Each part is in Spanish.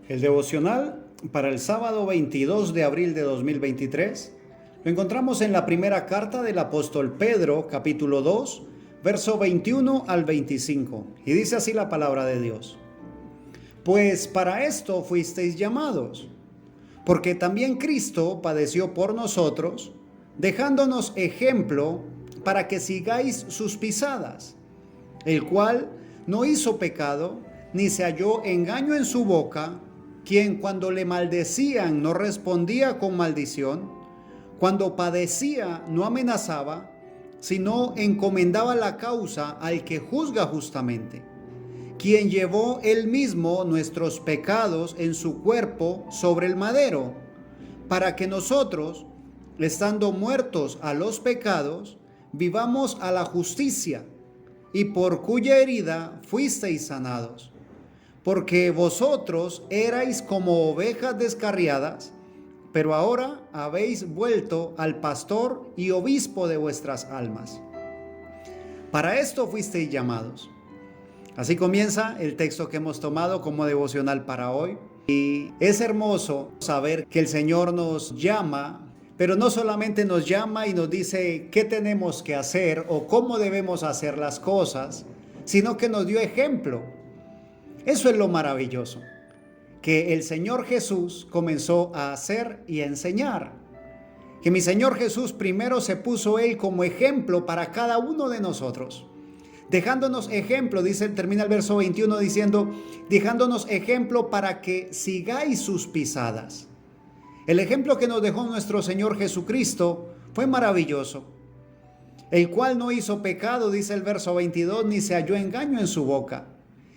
El devocional para el sábado 22 de abril de 2023 lo encontramos en la primera carta del apóstol Pedro, capítulo 2, verso 21 al 25. Y dice así la palabra de Dios: Pues para esto fuisteis llamados, porque también Cristo padeció por nosotros, dejándonos ejemplo para que sigáis sus pisadas, el cual no hizo pecado, ni se halló engaño en su boca, quien cuando le maldecían no respondía con maldición, cuando padecía no amenazaba, sino encomendaba la causa al que juzga justamente, quien llevó él mismo nuestros pecados en su cuerpo sobre el madero, para que nosotros, estando muertos a los pecados, vivamos a la justicia, y por cuya herida fuisteis sanados. Porque vosotros erais como ovejas descarriadas, pero ahora habéis vuelto al pastor y obispo de vuestras almas. Para esto fuisteis llamados. Así comienza el texto que hemos tomado como devocional para hoy. Y es hermoso saber que el Señor nos llama, pero no solamente nos llama y nos dice qué tenemos que hacer o cómo debemos hacer las cosas, sino que nos dio ejemplo. Eso es lo maravilloso, que el Señor Jesús comenzó a hacer y a enseñar. Que mi Señor Jesús primero se puso Él como ejemplo para cada uno de nosotros. Dejándonos ejemplo, termina el verso 21 diciendo, dejándonos ejemplo para que sigáis sus pisadas. El ejemplo que nos dejó nuestro Señor Jesucristo fue maravilloso, el cual no hizo pecado, dice el verso 22, ni se halló engaño en su boca.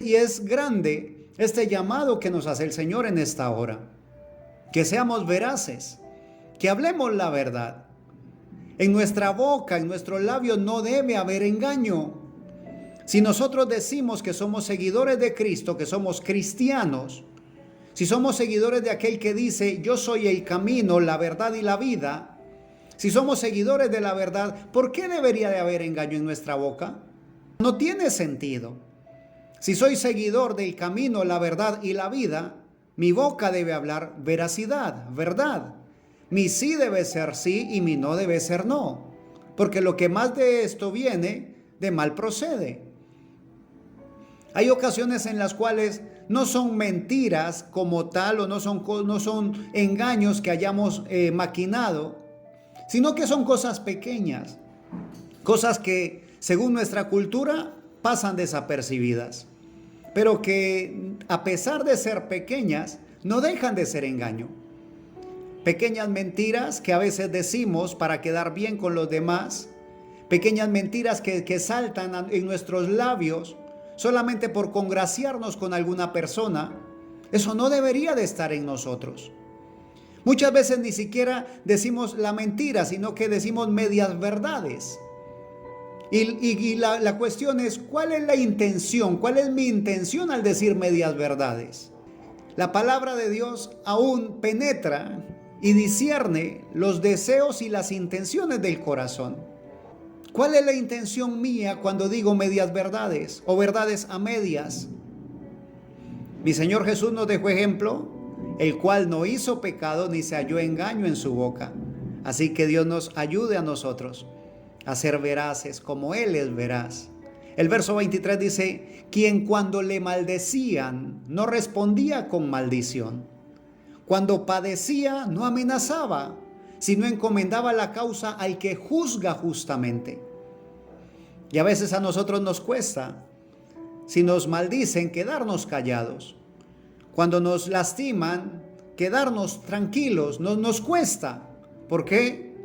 Y es grande este llamado que nos hace el Señor en esta hora, que seamos veraces, que hablemos la verdad. En nuestra boca, en nuestros labios no debe haber engaño. Si nosotros decimos que somos seguidores de Cristo, que somos cristianos, si somos seguidores de aquel que dice, yo soy el camino, la verdad y la vida, si somos seguidores de la verdad, ¿por qué debería de haber engaño en nuestra boca? No tiene sentido. Si soy seguidor del camino, la verdad y la vida, mi boca debe hablar veracidad, verdad. Mi sí debe ser sí y mi no debe ser no. Porque lo que más de esto viene, de mal procede. Hay ocasiones en las cuales no son mentiras como tal o no son engaños que hayamos maquinado, sino que son cosas pequeñas, cosas que según nuestra cultura pasan desapercibidas, pero que a pesar de ser pequeñas, no dejan de ser engaño. Pequeñas mentiras que a veces decimos para quedar bien con los demás, pequeñas mentiras que saltan en nuestros labios solamente por congraciarnos con alguna persona. Eso no debería de estar en nosotros. Muchas veces ni siquiera decimos la mentira, sino que decimos medias verdades. Y la cuestión es, ¿cuál es la intención? ¿Cuál es mi intención al decir medias verdades? La palabra de Dios aún penetra y discierne los deseos y las intenciones del corazón. ¿Cuál es la intención mía cuando digo medias verdades o verdades a medias? Mi Señor Jesús nos dejó ejemplo, el cual no hizo pecado ni se halló engaño en su boca. Así que Dios nos ayude a nosotros a ser veraces como Él es veraz. El verso 23 dice, quien cuando le maldecían no respondía con maldición. Cuando padecía no amenazaba, sino encomendaba la causa al que juzga justamente. Y a veces a nosotros nos cuesta, si nos maldicen, quedarnos callados. Cuando nos lastiman, quedarnos tranquilos, nos cuesta. ¿Por qué?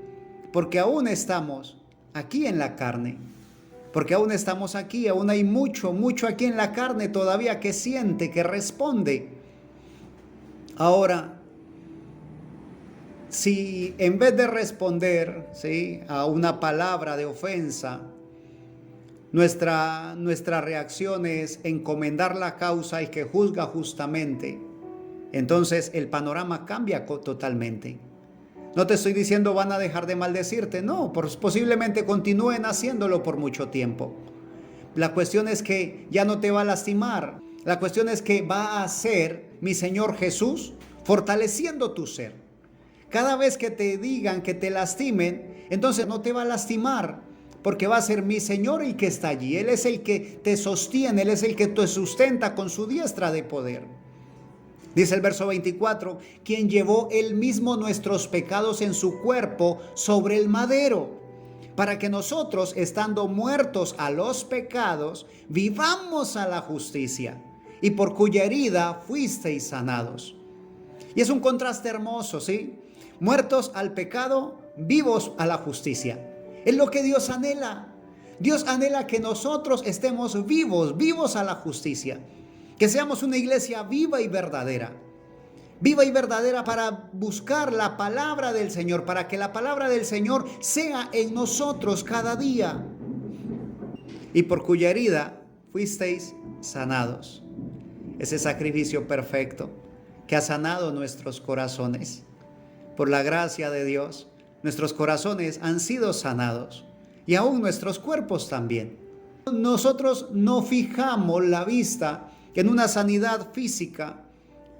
Porque aún estamos aquí en la carne, porque aún estamos aquí, aún hay mucho aquí en la carne todavía que siente, que responde. Ahora, si en vez de responder, ¿sí?, a una palabra de ofensa, nuestra reacción es encomendar la causa al que juzga justamente, entonces el panorama cambia totalmente. No te estoy diciendo van a dejar de maldecirte, no, posiblemente continúen haciéndolo por mucho tiempo. La cuestión es que ya no te va a lastimar. La cuestión es que va a ser mi Señor Jesús fortaleciendo tu ser. Cada vez que te digan que te lastimen, entonces no te va a lastimar, porque va a ser mi Señor el que está allí. Él es el que te sostiene, Él es el que te sustenta con su diestra de poder. Dice el verso 24, quien llevó él mismo nuestros pecados en su cuerpo sobre el madero, para que nosotros, estando muertos a los pecados, vivamos a la justicia, y por cuya herida fuisteis sanados. Y es un contraste hermoso, ¿sí? Muertos al pecado, vivos a la justicia. Es lo que Dios anhela. Dios anhela que nosotros estemos vivos a la justicia. Que seamos una iglesia viva y verdadera. Viva y verdadera para buscar la palabra del Señor, para que la palabra del Señor sea en nosotros cada día. Y por cuya herida fuisteis sanados. Ese sacrificio perfecto que ha sanado nuestros corazones. Por la gracia de Dios, nuestros corazones han sido sanados y aún nuestros cuerpos también. Nosotros no fijamos la vista en una sanidad física,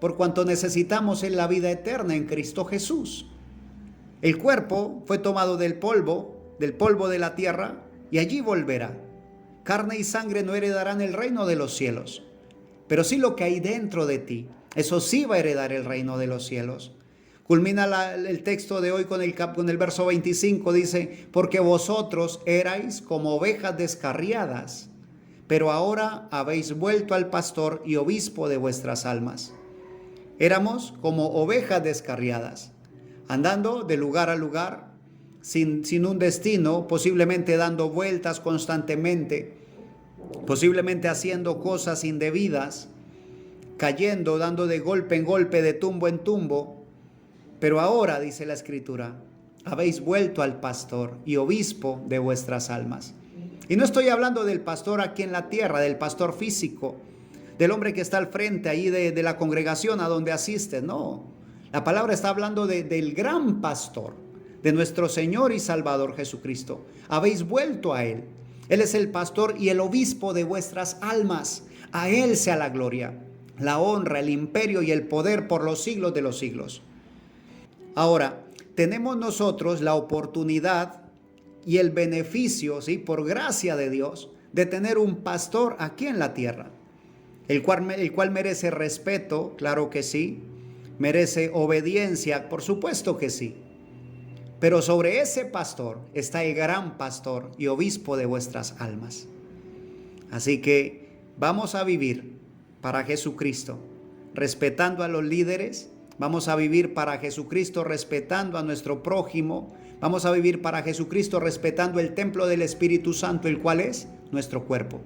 por cuanto necesitamos en la vida eterna en Cristo Jesús. El cuerpo fue tomado del polvo de la tierra, y allí volverá. Carne y sangre no heredarán el reino de los cielos, pero sí lo que hay dentro de ti, eso sí va a heredar el reino de los cielos. Culmina el texto de hoy con el verso 25, dice, porque vosotros erais como ovejas descarriadas, pero ahora habéis vuelto al pastor y obispo de vuestras almas. Éramos como ovejas descarriadas, andando de lugar a lugar, sin un destino, posiblemente dando vueltas constantemente, posiblemente haciendo cosas indebidas, cayendo, dando de golpe en golpe, de tumbo en tumbo. Pero ahora, dice la Escritura, habéis vuelto al pastor y obispo de vuestras almas. Y no estoy hablando del pastor aquí en la tierra, del pastor físico, del hombre que está al frente ahí de la congregación a donde asiste. No, la palabra está hablando del gran pastor, de nuestro Señor y Salvador Jesucristo. Habéis vuelto a Él. Él es el pastor y el obispo de vuestras almas. A Él sea la gloria, la honra, el imperio y el poder por los siglos de los siglos. Ahora, tenemos nosotros la oportunidad y el beneficio, ¿sí?, por gracia de Dios, de tener un pastor aquí en la tierra, el cual merece respeto, claro que sí, merece obediencia, por supuesto que sí. Pero sobre ese pastor está el gran pastor y obispo de vuestras almas. Así que vamos a vivir para Jesucristo, respetando a los líderes. Vamos a vivir para Jesucristo respetando a nuestro prójimo. Vamos a vivir para Jesucristo respetando el templo del Espíritu Santo, el cual es nuestro cuerpo.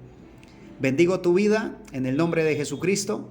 Bendigo tu vida en el nombre de Jesucristo